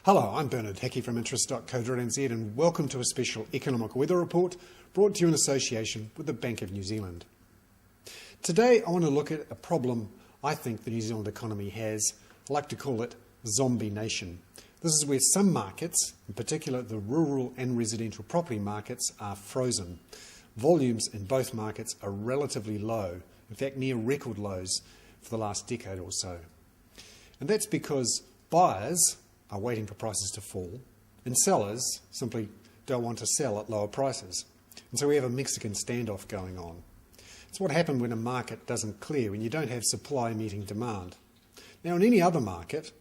Hello, I'm Bernard Hickey from interest.co.nz and welcome to a special economic weather report brought to you in association with the Bank of New Zealand. Today I want to look at a problem I think the New Zealand economy has. I like to call it zombie nation. This is where some markets, in particular the rural and residential property markets, are frozen. Volumes in both markets are relatively low, in fact near record lows for the last decade or so. And that's because buyers are waiting for prices to fall, and sellers simply don't want to sell at lower prices. And so we have a Mexican standoff going on. It's what happens when a market doesn't clear, when you don't have supply meeting demand. Now in any other market,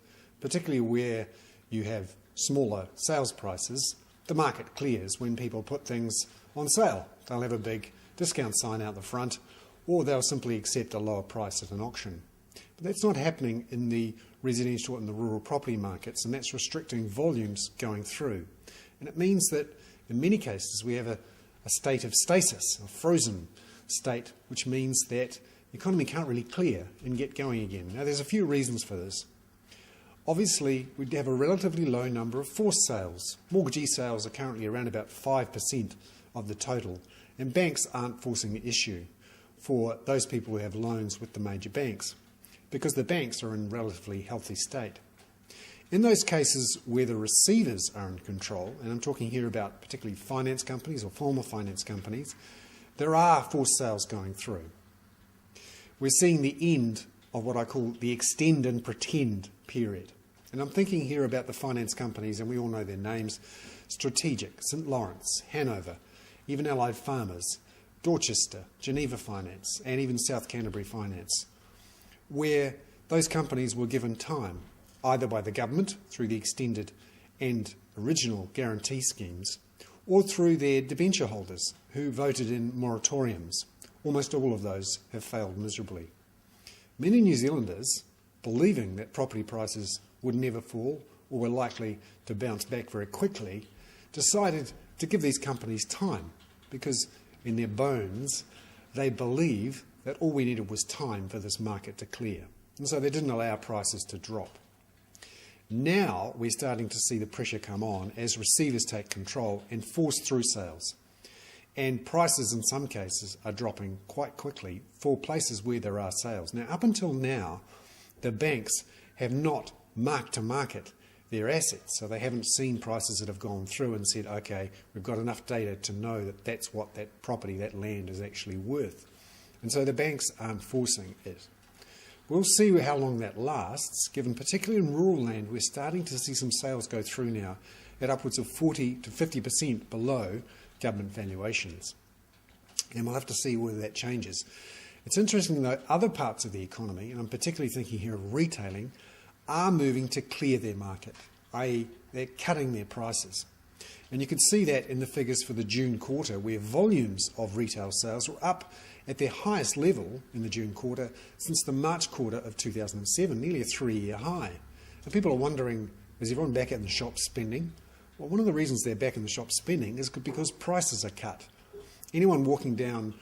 particularly where you have smaller sales prices, the market clears when people put things on sale. They'll have a big discount sign out the front, or they'll simply accept a lower price at an auction. But that's not happening in the residential and the rural property markets, and that's restricting volumes going through. And it means that in many cases we have a state of stasis, a frozen state, which means that the economy can't really clear and get going again. Now there's a few reasons for this. Obviously we have a relatively low number of forced sales. Mortgagee sales are currently around about 5% of the total, and banks aren't forcing the issue for those people who have loans with the major banks, because the banks are in a relatively healthy state. In those cases where the receivers are in control, and I'm talking here about particularly finance companies or former finance companies, there are forced sales going through. We're seeing the end of what I call the extend and pretend period. And I'm thinking here about the finance companies, and we all know their names: Strategic, St Lawrence, Hanover, even Allied Farmers, Dorchester, Geneva Finance, and even South Canterbury Finance, where those companies were given time, either by the government through the extended and original guarantee schemes, or through their debenture holders who voted in moratoriums. Almost all of those have failed miserably. Many New Zealanders, believing that property prices would never fall or were likely to bounce back very quickly, decided to give these companies time, because in their bones they believe that all we needed was time for this market to clear. And so they didn't allow prices to drop. Now we're starting to see the pressure come on as receivers take control and force through sales. And prices in some cases are dropping quite quickly for places where there are sales. Now up until now, the banks have not marked to market their assets, so they haven't seen prices that have gone through and said, okay, we've got enough data to know that that's what that property, that land is actually worth. And so the banks aren't forcing it. We'll see how long that lasts, given particularly in rural land we're starting to see some sales go through now at upwards of 40 to 50% below government valuations. And we'll have to see whether that changes. It's interesting though, other parts of the economy, and I'm particularly thinking here of retailing, are moving to clear their market, i.e. they're cutting their prices. And you can see that in the figures for the June quarter, where volumes of retail sales were up at their highest level in the June quarter since the March quarter of 2007, nearly a 3-year high. And people are wondering, is everyone back in the shop spending? Well, one of the reasons they're back in the shop spending is because prices are cut. Anyone walking down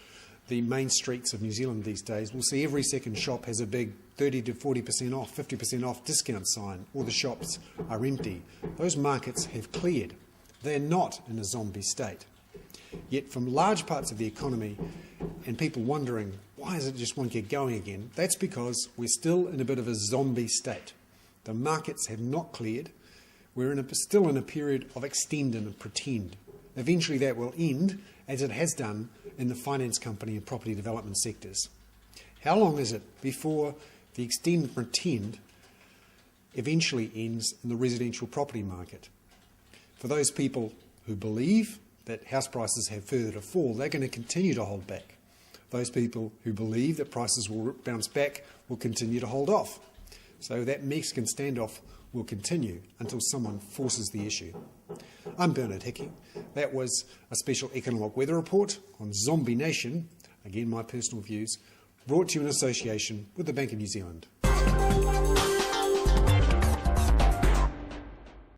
the main streets of New Zealand these days will see every second shop has a big 30 to 40% off, 50% off discount sign, or the shops are empty. Those markets have cleared. They're not in a zombie state. Yet from large parts of the economy, and people wondering, why is it just won't get going again? That's because we're still in a bit of a zombie state. The markets have not cleared. We're still in a period of extend and pretend. Eventually that will end, as it has done in the finance company and property development sectors. How long is it before the extend and pretend eventually ends in the residential property market? For those people who believe that house prices have further to fall, they're going to continue to hold back. Those people who believe that prices will bounce back will continue to hold off. So that Mexican standoff will continue until someone forces the issue. I'm Bernard Hickey. That was a special economic weather report on Zombie Nation, again my personal views, brought to you in association with the Bank of New Zealand.